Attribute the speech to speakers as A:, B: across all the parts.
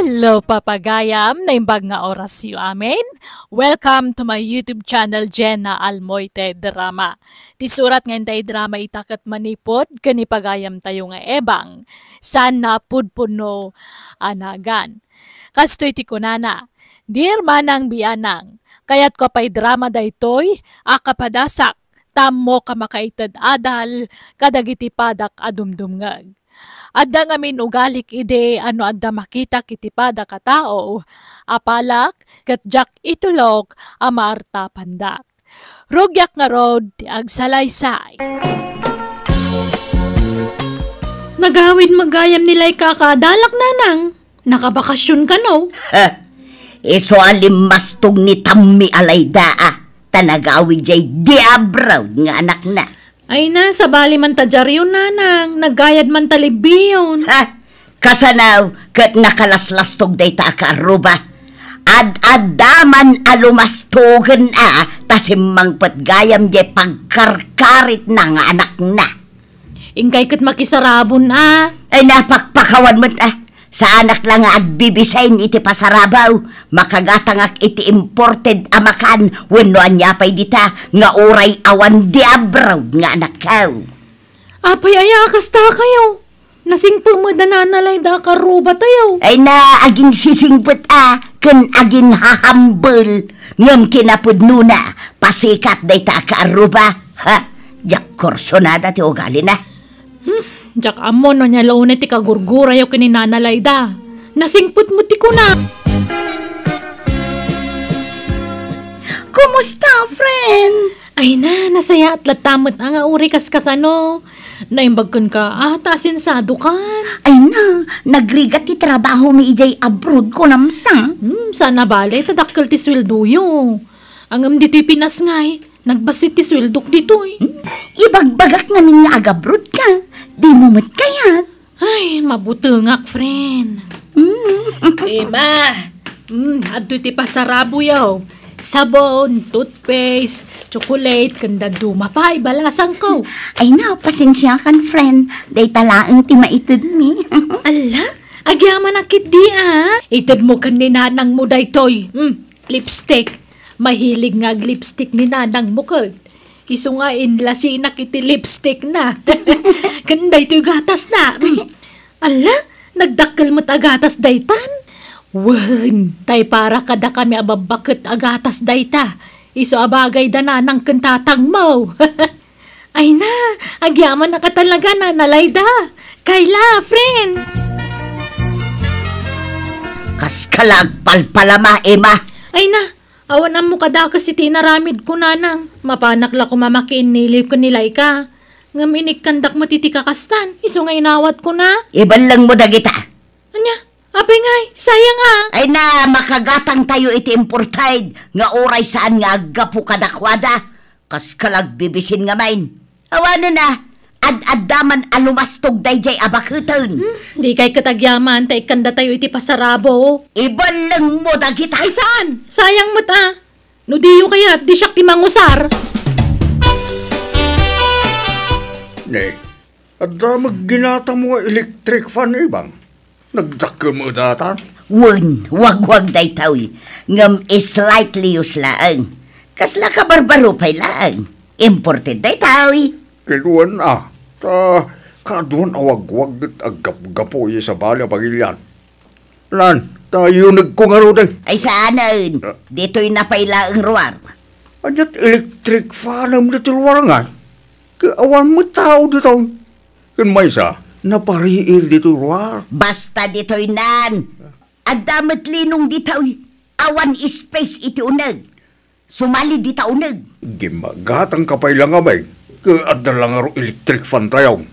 A: Hello papagayam, naimbag nga orasyo amin. Welcome to my YouTube channel, Jenna Almoite Drama. Ti surat nga intay drama itakat manipod, kanipagayam tayo nga ebang. Sana pudpuno anagan. Kastoy ti kunana, dear manang bianang, kayat ko pa'y drama daytoy, akapadasak, tammo ka makaitad adal, kadagiti padak adumdumngag. Adda ngamin ugalik ide ano adda makita kitipada katao, apalak kat jak itulog amarta pandak. Rugyak nga rod ti agsalaysay. Nagawid magayam nila'y kakadalak nanang. Nakabakasyon ka no?
B: Iso alimastog ni Tammi Alaydaa. Tanagawid jay diabraw nga anak na.
A: Ay na, sa bali man tadyaryo nanang, nagayad man talibiyon.
B: Kasanaw, kat nakalaslastog day ta kaaruba. Ad-adaman alumastogan tasimang patgayam jay pagkarkarit na nga anak na.
A: Ingkay kat makisarabon
B: Ay napakpakawan mo sa anak lang nga agbibisayin iti pasarabaw, makagatangak iti imported amakan, wenno anya pa'y dita, nga uray awan diabraw nga anak kaw.
A: Apay ayakas ta kayo, nasingpo mo dananalay da karuba tayo.
B: Ay na, aging sisingpot kun aging hahambol, ngam kinapudno na, pasikat day ta kaaruba, jak korsonada ti ugali na.
A: Jak amo no niya launay ti kagurgura yaw kininanalay da. Nasingput mo ti ko na.
B: Kumusta, friend?
A: Ay na, nasaya at latamot nga uri kaskasano. Naimbagkan ka, tasinsado kan.
B: Ay na, nagrigat ti trabaho mi ijay abroad ko namsa.
A: Sana bale, tadakkel ti sweldo. Angam dito'y Pinas ngay, nagbasit ti sweldok dito'y.
B: Ibagbagak namin nga agabroad ka. Di mo mat kayat.
A: Ay, mabutungak, friend. Ma, adto ti pasarabo yaw. Sabon, toothpaste, chocolate, kanda duma pa, ibalasang ko.
B: Ay na, pasensya kan, friend. Day talaang ti maitid mi.
A: Ala, agyaman akit di Itid mo kan ni nanang mo daytoy. Lipstick. Mahilig nga lipstick ni nanang mo kad. Iso nga inlasinak iti lipstick na. Kanda ito'y gatas na. Ala, nagdakkel mo't agatas daytan. Wan, tay para kada kami ababakit agatas dayta. Iso abagay dananang kentatang mo. Ay na, agyaman na ka talaga na nalayda. Kayla, friend.
B: Kaskalag palpalama, Emma.
A: Ay na, awan mo kada kasi tinaramid ko nanang. Mapanak la ko mamakiin nilip ko nilay ka. Ngaminig kandak matiti kakastan. Iso nga inawat ko na.
B: Iban lang mo dagita.
A: Anya, apay ngay, sayang
B: Ay na, makagatang tayo iti importide. Nga oray saan nga agapu kadakwada. Kaskalag bibisin nga main. Awanan na, ad-addaman alumastog dayjay abakutan.
A: Di kay katagyaman, tay kanda tayo iti pasarabo.
B: Iban lang mo dagita.
A: Ay saan? Sayang mo ta. No diyo kaya, di siyak ti mangusar.
C: Nek, adda magginata mo electric fan ibang. Nagdakkel mo data?
B: Wag daytaw. Ngam slightly uslaang. Kasla ka barbaro pay laang. Imported daytaw.
C: Kinuan kaduan awag-wag at agap-gapo sa bala pagilyan. Lan, tayo nagkungaro din.
B: Ay saanan, dito'y napailaang ruwar.
C: Anyat electric fan am dito ruwar nga. Awan mo tao dito. Kan may sa, napariir dito ruwar.
B: Basta dito'y nan. Adamat linong dito'y. Awan space iti unag. Sumali dita unag.
C: Gimagatang kapay lang abay. Kaadda lang aro electric fan tayo.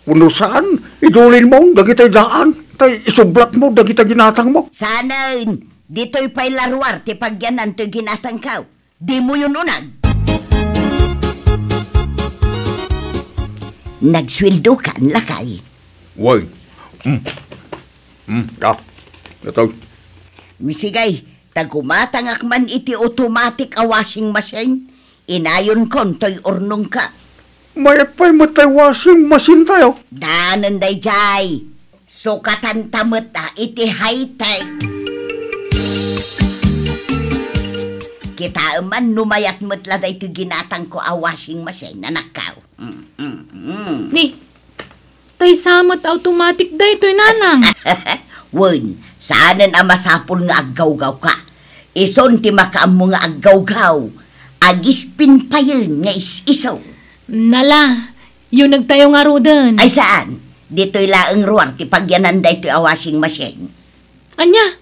C: Puno saan, idulin mo, dagitay daan. Tay isublat mo, dagitay ginatang mo.
B: Sanain, dito'y pa'y laruar, ti pagyanan to'y ginatang kaw. Di mo yun unag. Nagswildo ka ang lakay.
C: Way. Ito.
B: Misigay, tagumatangak man iti automatic a washing machine. Inayon kon to'y urnong ka.
C: May pa'y matay washing machine tayo.
B: Danan day jay. Sukatan tamet iti high-tech. Kita man numayat metla da ito ginatang ko a washing machine na nakaw.
A: Ni, tay samot automatic da ito'y nanang.
B: Wen, saanan ang masapul nga aggaw-gaw ka. Ison ti makaam mo nga aggaw-gaw. Agispin pa yun nga is-isaw.
A: Nala, yung nagtayo nga rodan.
B: Ay saan? Dito'y laang ruwar ti pagyanan da ito'y a washing machine.
A: Anya,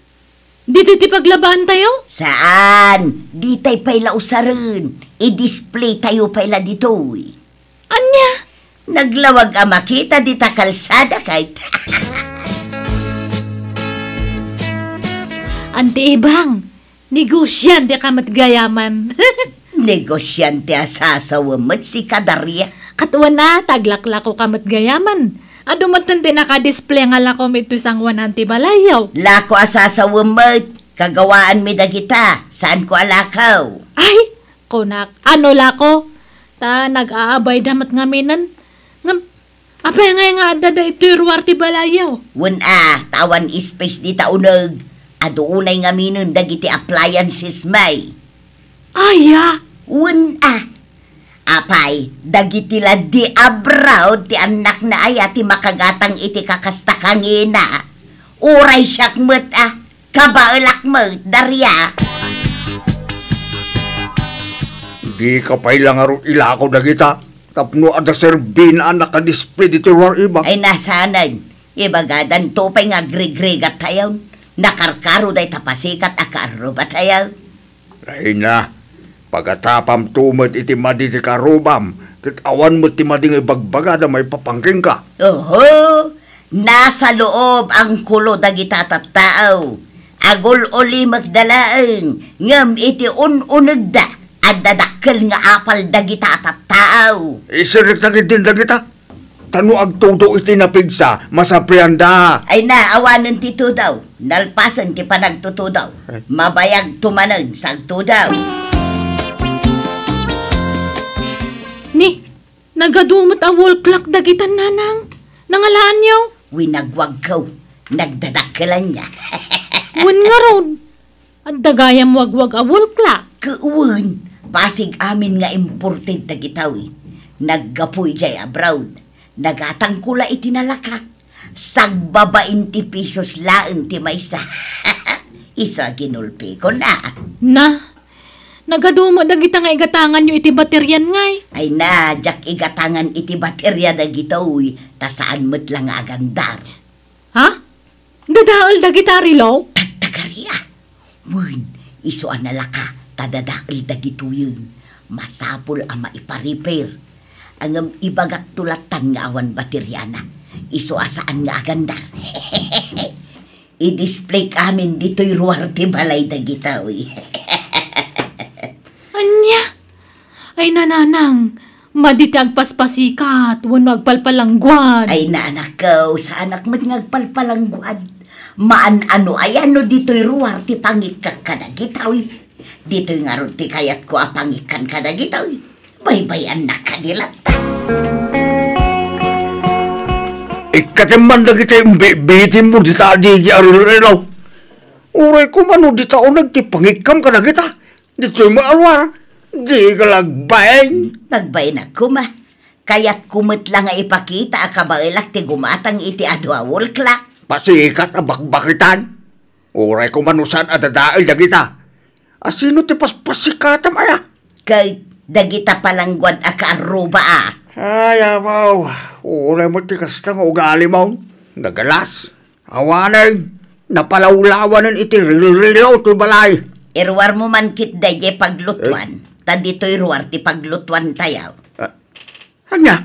A: dito ti paglabaan tayo?
B: Saan? Ditay payla usaran. I-display tayo payla dito'y.
A: Anya?
B: Naglawag ang makita dita kalsada kahit.
A: Ante ibang, negosyante ka matgayaman.
B: Negosyante asasawamat si Kadarya.
A: Katuan na, taglaklako ka matgayaman. Ado matante naka-display nga lako ito isang 100 balayaw.
B: Lako asasawamat, kagawaan mi dagita. Saan ko alakaw?
A: Ay, kunak, ano lako? Ta, nag-aabay damat ngaminan. Apay nga adada ito yung ruwar ti balayaw.
B: Wen tawan space dita unag. Adoonay nga minun dagiti appliances may.
A: Aya,
B: Wen apay, dagiti la di abroad ti anak na aya ti makagatang iti kakastakangina. Uray siyak met kabaelak met, Darya.
C: Di ka pa ilang araw ilako na kita. Tapno ada serbin anak ka-display dito war iba.
B: Ay nasanan, ibagadan tupay nga grigrigat tayaw. Nakarkaro day tapasikat akaaro ba tayaw?
C: Ay na, pagkatapam tumad iti madi ti karubam, kitawan mo ti madi nga ibagbaga na may papangking ka.
B: Oho, nasa loob ang kulo dagita tattaaw. Agol uli magdalaang, ngam iti ununag da. At dadakkel nga apal dagita at tao.
C: Isirik na kitin dagita. Tano agtuto iti napigsa, masaprianda.
B: Ay na, awanan tito daw. Nalpasan ti panagtuto daw. Mabayag tumanan sagto daw.
A: ni, nagadumot a wall clock dagitan nanang. Nangalaan niyo?
B: Winagwag kaw. Nagdadakkelan niya.
A: Wen nga ron. At dagayam wagwag a wall clock.
B: Kuwan, pasig amin nga imported dagitawi. Naggapoy jay abroad. Nagatangkula iti nalaka. Sagbabain ti pesos laeng ti maysa. Isa ginulpi ko na.
A: Na, nagadumo dagita nga igatangan nyo iti bateryan ngay.
B: Ay na, jak igatangan iti baterya dagitawi. Ta saan mo't lang agandar.
A: Ha? Dadaol dagita rilo?
B: Tagtagarya. Wen, iso ang nalaka. Tadadail dagito yun. Masapol ang maipa-repair. Ang ibagak tulatan nga awan bateryana. Iso asaan nga agandar. I-display kamin dito'y ruwar ti balay dagitawi.
A: Anya? Ay nananang, maditi agpaspasikat, wan magpalpalangguan.
B: Ay naanak ko, sa anak mo't ngagpalpalangguad. Maan ano ay ano dito'y ruwar ti pangikak kadagitawi. Dito'y nga ron ti kayat ko apangikan kadagitawi. Baybayan na kanilat.
C: Ikatiman na kita yung bitin mo dita adigi aril-ilaw. Uray ko mano dita o nagtipangikam ka na kita. Dito'y maalwar. Di ka lagbayin.
B: Nagbayin ako ma. Kaya't kumit lang nga ipakita akabailak ti gumatang iti adwawol klak.
C: Pasikat na bakbakitan. Uray ko manusan adadail na kita. Asino ti paspasikatam aya?
B: Kay dagita palangguad akaaruba
C: Ay, amaw. Uray mo ti kasta nga ugali mo. Nagalas. Awanay. Napalawlawanan iti ril-rilaw ti balay.
B: Irwar mo man kit daye paglutuan. Ta dito'y ruwar ti paglutuan tayaw.
C: Anya?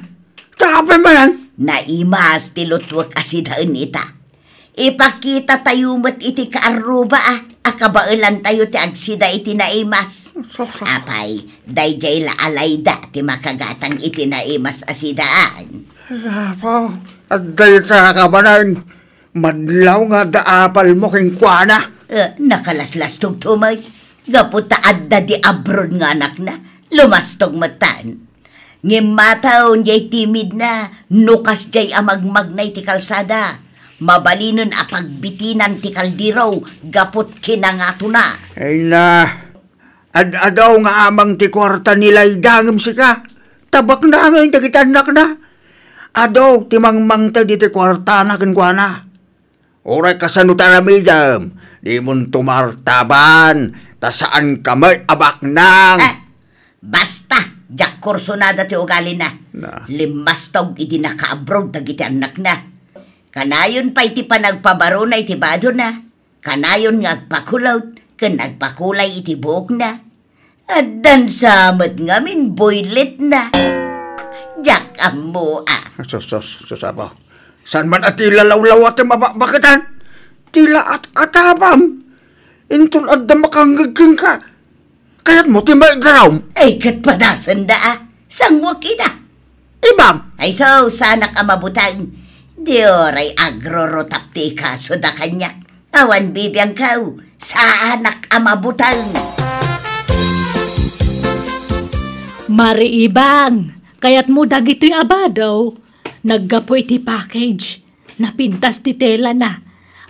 C: Tapay man yan?
B: Naimas ti lutwak asidaan ita. Ipakita tayo mo't iti kaaruba akabailan tayo ti agsida iti naimas. Apay, dayjay la alayda ti makagatang iti naimas asidaan.
C: Apaw. At dayo ta kabanan. Madlaw nga daapal mo king kuana.
B: Nakalaslas tugtumay. Gaputa adda di abroad nga anak na. Lumastog matan. Ngimataon jay timid na. Nukas jay amagmagnay ti kalsada. Mabalinon a pagbitinan ti kaldiro, gapot kinangato na.
C: Ay na, adaw nga amang ti kwarta nila idangam sika. Tabak na ngayon dagitanak na. Adaw ti mangmang ta di ti kwarta na kinkwana. Oray kasanutan na midam, di mon tumartaban, ta saan kamay abak nang.
B: Basta, jak korsonada ti ugali na. Limas taog idi naka-abroad dagiti anak na. Kanayon pa iti panagpabaro na iti bado na. Kanayon nga agpakulot, kan agpakulay iti buok na. At dansamot ngamin boylet na. Jak amo
C: Sasabaw. San man at ilalawlaw at mababakitan? Tila at atabam. Intun at damakangagking ka. Kaya't mo timaigaraw.
B: Ay katpadasan da sangwak ina.
C: Ibang.
B: Ay so, sana ka mabutang. Di oray agrorotapti ka so da kanyak. Awan bibiyang kau sa anak amabutang.
A: Mari ibang, kayat mo dagito'y abadaw. Naggapo iti package. Napintas ti tela na.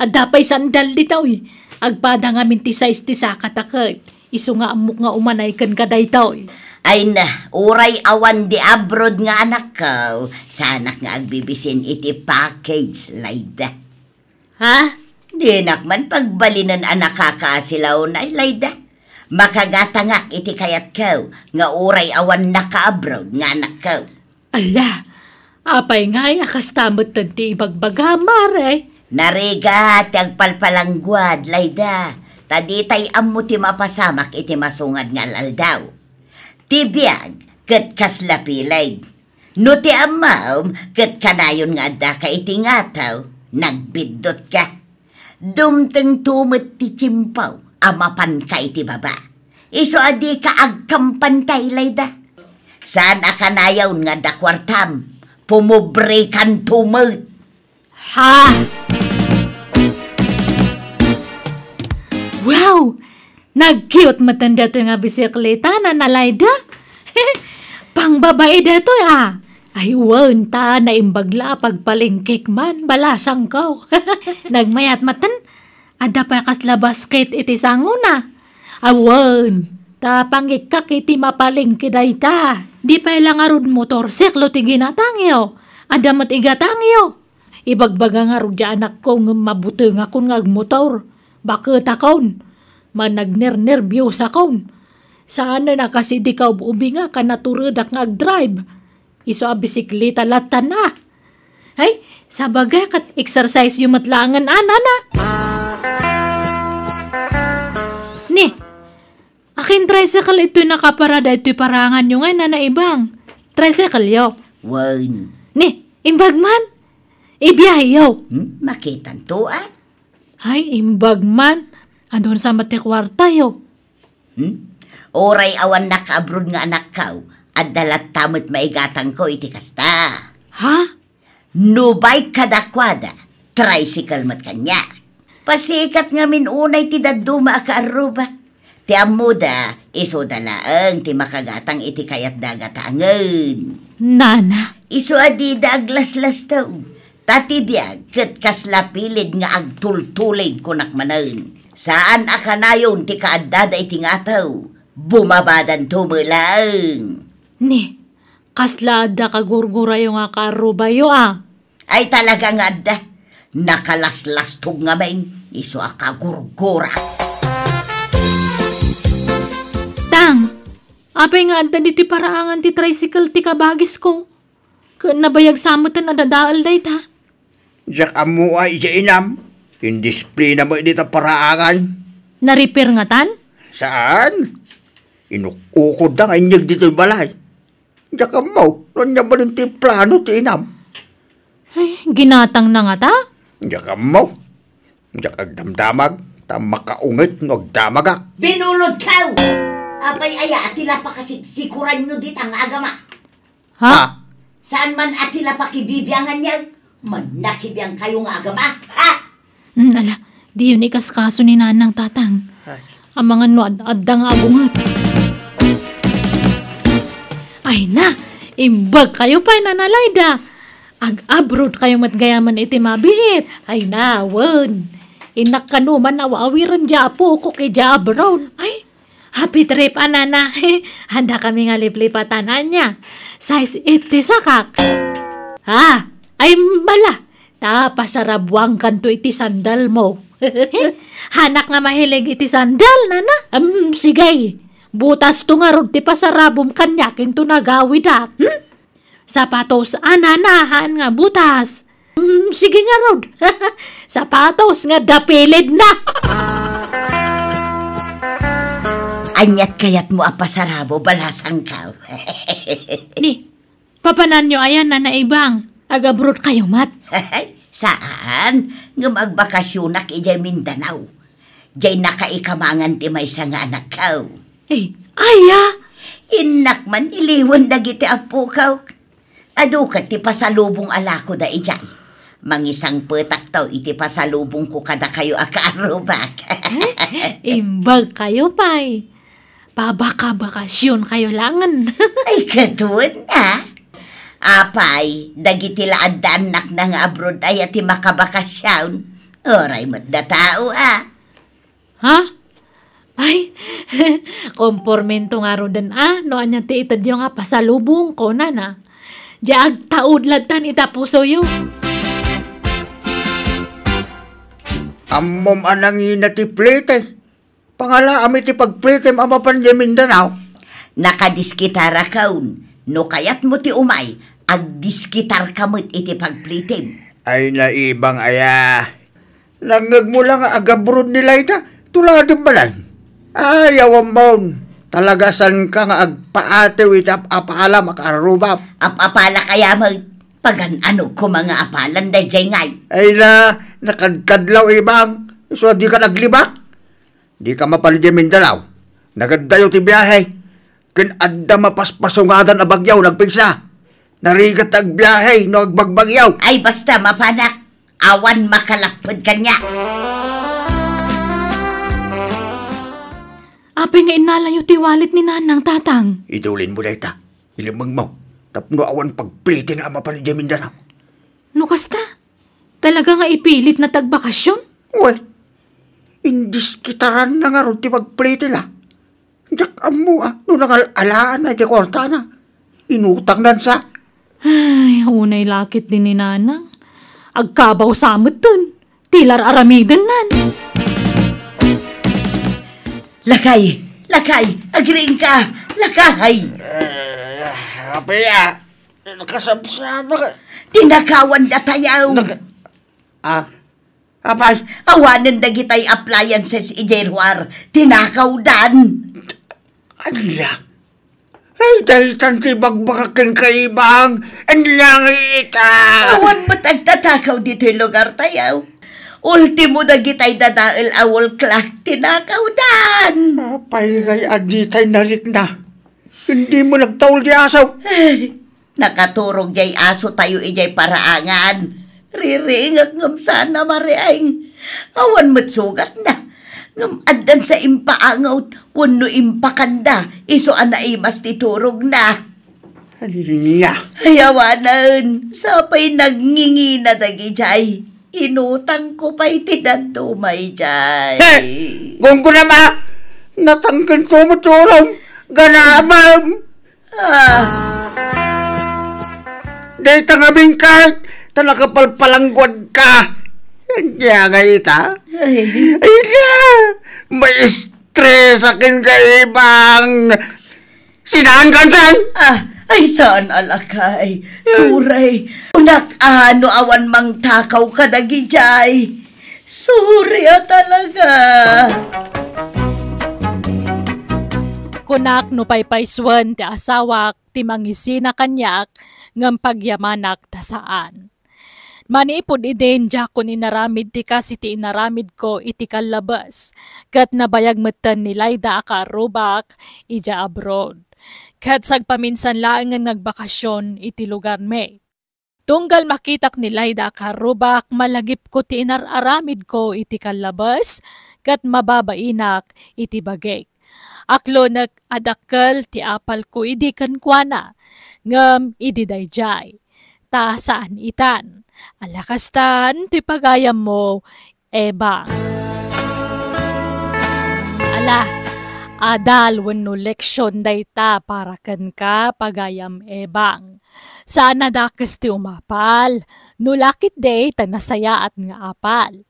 A: At dapay sandal dito'y. Agpada nga minti size ti sakatakot. Iso nga amok nga umanay kan kaday to'y.
B: Ay na, uray awan di abroad nga anak ko. Sa anak nga agbibisin iti package, Layda.
A: Ha?
B: Di nakman pagbalinan anak kakasilaw na, Layda. Makagatangak iti kayat ko, nga uray awan naka-abroad nga anak ko.
A: Ala, apay nga akastamot tanti ibagbaga, mare.
B: Nariga, tagpalpalangguad, Layda. Taditay ammo ti mapasamak iti masungad nga laldaw. Tibiyag, kat kaslapilay. No ti amam, kat kanayon nga da ka iti ngataw, nagbidot ka. Dumteng tumot ti chimpaw, amapan ka iti baba. Iso adi ka agkampantay, Layda. Saan akanayon nga da kwartam, pumubre kan tumot.
A: Ha? Wow! Nag-cute matanda to nga bisikleta na nalayda. Pang babae dato Ay wanta na imbagla pagpalingkik man balasang ko. Nagmayat matan. Ada pa kasla basket iti sanguna. Awan. Tapangikak iti mapalingki dayta. Di pa ilang arud motorsiklo ti ginatangyo. Ada mat igatangyo. Ibagbaga nga rud anak ko ng mabuteng akong ngagmotor. Bakit akon? Managner-nervyos akon. Saan na kasi di ka ubi nga ka naturudak nga ag-drive. Iso a bisikleta latan na. Ay, sabagay kat exercise yung matlangan na. Ni, akin tricycle ito'y nakaparada ito'y parangan yung nga na ibang. Tricycle yo.
B: Wan.
A: Ni, imbag man. Ibiyahe yo.
B: Makitan to
A: Ay, imbag man. Andun sa matikwarta yo.
B: Oray awan naka-abroad nga anak ko, at dalat tamot maigatang ko iti kasta.
A: Ha?
B: Nubay kadakwada, tricycle mat kanya. Pasikat nga minunay ti daduma ka aruba. Ti amuda, iso dalaang ti makagatang iti kayat dagatangan.
A: Nana.
B: Iso adi da aglaslas taw. Tatibiyag, kat kaslapilid nga agtultulid kunak manan. Saan akanayon ti kaadada iti ngataw, bumabadan tumulang.
A: Ni, kaslada kagurgura yung akaruba yo
B: Ay talaga nga da, nakalaslastog nga main, iso akagurgura.
A: Tang, apay nga adda di ti paraangan ti tricycle ti kabagis ko. Kung nabayag samutan na dadaal day ta.
C: Diyak amo ay inam. Indisplina mo dito paraangan.
A: Na-repair nga tan?
C: Saan? Inukukod na ngayag dito'y balay. Diyak amo, nanya ba rin ti plano ti inam?
A: Ay, ginatang na nga ta?
C: Diyak amo. Diyak agdamdamag, tamakaungit ng agdamaga.
B: Binulod ka! Apay aya, atila pa kasikuran nyo dit ang agama.
A: Ha?
B: Saan man atila pa kibibiyangan niya? Manakibiyang kayong agama, ha?
A: Ala, di yun ikas kaso ni nanang tatang. Ang mga nuad-adang abungat. Ay na, imbag kayo pa nanalay da. Ag-abroad kayo matgayaman iti mabit. Ay nawon. Inak kanuman awawiran Japo ko kay abroad. Ay, happy trip anana. Handa kami nga liplipatanan niya. Size 80 sakak. Ha? Ay mala. Tapasarabwang kanto iti sandal mo. Hanak nga mahilig iti sandal, nana. Sige. Butas to nga rod ti pasarabom kanyakin to nagawid ak. Sapatos ananahan nga butas. Sige nga rod. Sapatos nga dapilid na.
B: Anyat kayat mo apasarabo balasang ka.
A: Ni, papanan nyo ayan na naibang. Agabrod kayo mat.
B: Saan? Nga magbakasyonak ijay Mindanao. Jay nakaikamangan ti may nga anak kaw.
A: Eh, aya!
B: Inak man iliwan dagiti apo kaw. Ado ka ti pasalubong alako da ijay. Mangisang petak taw iti pasalubong ko kada kayo akaarubak.
A: Imbag kayo pay. Pabaka-bakasyon kayo langan.
B: Ay katuan na. Apay, dagiti laad-anak na nga abroad ay ati makabakasyon. Oray mo't da tao
A: Ha? Ay, kompormento nga rodan no anya ti itad yung nga pasalubong ko na. Diag taud latan itapuso yung.
C: Ammom anang ina ti plete. Pangala ami ti pagplete amapan di Mindanao.
B: Nakadiskitara kaun. No kayat mo ti umay, agdiskitar kamot iti pagplitim.
C: Ay naibang aya. Langag mo lang agabrod nila ita. Tuladin ba lang? Ayaw ambon. Talagasan ka nga agpaatew ita apala makarubap.
B: Apapala kaya mo, pagan ano ko mga apalan day jay ngay.
C: Ay nakadkadlaw ibang. So di ka naglibak. Di ka mapalid yung Mindanao. Nagadayo ti biyahe. Kinadda mapaspasungadan na bagyaw, nagpigsa. Narigat ag biyahe, no agbagbagyaw.
B: Ay basta mapanak, awan makalakpod kanya.
A: Apay nga inalayo ti walit ni nanang tatang.
C: Idulin mo na ita. Ilimang mo. Tapno awan pagplite na mapalid yung Mindanao.
A: No kasta? Talaga nga ipilit na tagbakasyon?
C: Well, indiskitaran na nga ron ti pagplite na. Dak amo no nangalaan na ti kwarta na. Inutang nan sa.
A: Ay, unay lakit din ni nanang. Agkabaw samot dun. Tilar aramidan nan.
B: Lakay, agring ka, lakay.
C: Apaya, nakasabsama ka.
B: Tinakawan da tayaw.
C: Apay,
B: Awanan dagitay appliances ijerwar, tinakaw dan.
C: ala. Ay, dahitan ti bagbakakin kaibang. Ang lang ita.
B: Awan mo't agtatakaw dito yung lugar tayaw. Ultimo dagitay dadail awol klak, tinakaw dan.
C: Apay, kay aditay narik na. Hindi mo nagtaul di asaw.
B: Ay, nakaturog jay aso tayo ijay paraangan. Riringag ngam sana mariaing. Awan mo't sugat na. Ngam addan sa impaangaw, wano impakanda. Iso anaimas titurog na.
C: Alinya.
B: Ayawanan, sapay nagngingi na dagi jay. Inutang ko pa'y tinadumay jay.
C: Gunggo na ma. Natanggan ko mo tulong. Ganabam. Day tangabing ka. Talakapalpalanggwad ka. Kaya nga ita.
B: Ay,
C: Ay na. May stress akin kaibang. Sinaan kansan?
B: ay saan alakay? Suray, unak ano awan mang takaw ka dagi jay. Surya talaga.
A: Kunak no paypayswan ti asawak ti mangisina kanyak ngam pagyamanak tasaan. Manipod iden jakon inaramid ti kasi ti inaramid ko iti kalabas. Kat nabayag metan ni Layda akarubak ija abroad. Kat sagpaminsan laang nga nagbakasyon iti lugar me. Tunggal makitak ni Layda akarubak malagip ko ti inararamid ko iti kalabas. Kat mababainak iti bagay. Aklo nag-adakkel ti apal ko idi kankwana. Ngam idi dayjay. ta saan itan. Alakastan, ti pagayam mo, ebang. Ala, adal wenno leksyon dayta para ken ka pagayam ebang. Sana dakes ti umapal, nulakit day tanasaya at nga apal.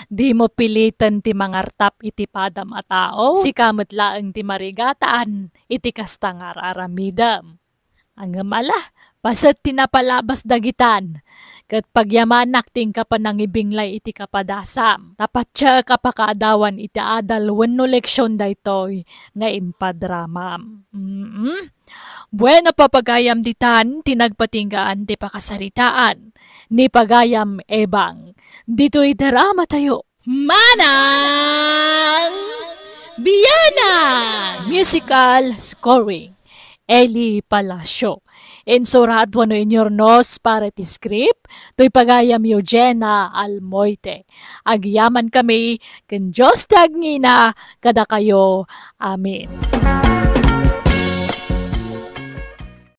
A: Di mo pilitan ti mangartap iti padam a tao, si kamot laeng ti marigataan, iti kastangar aramidam. Ang mala, pasat tinapalabas dagitan, kat pagyamanak ting kapanangibinglay iti kapadasam. Tapat siya kapakadawan iti adal wenno leksyon daytoy nga impadramam. Bueno papagayam ditan, tinagpatinggaan ti pakasaritaan, ni pagayam ebang. Dito'y drama tayo. Manang Biyana! Musical scoring. Eli Palacio. Ensorado no inyornos para ti script, to'y pagayam Eugena Almoite. Agyaman kami, ken Diyos tagngina, kada kayo. Amen.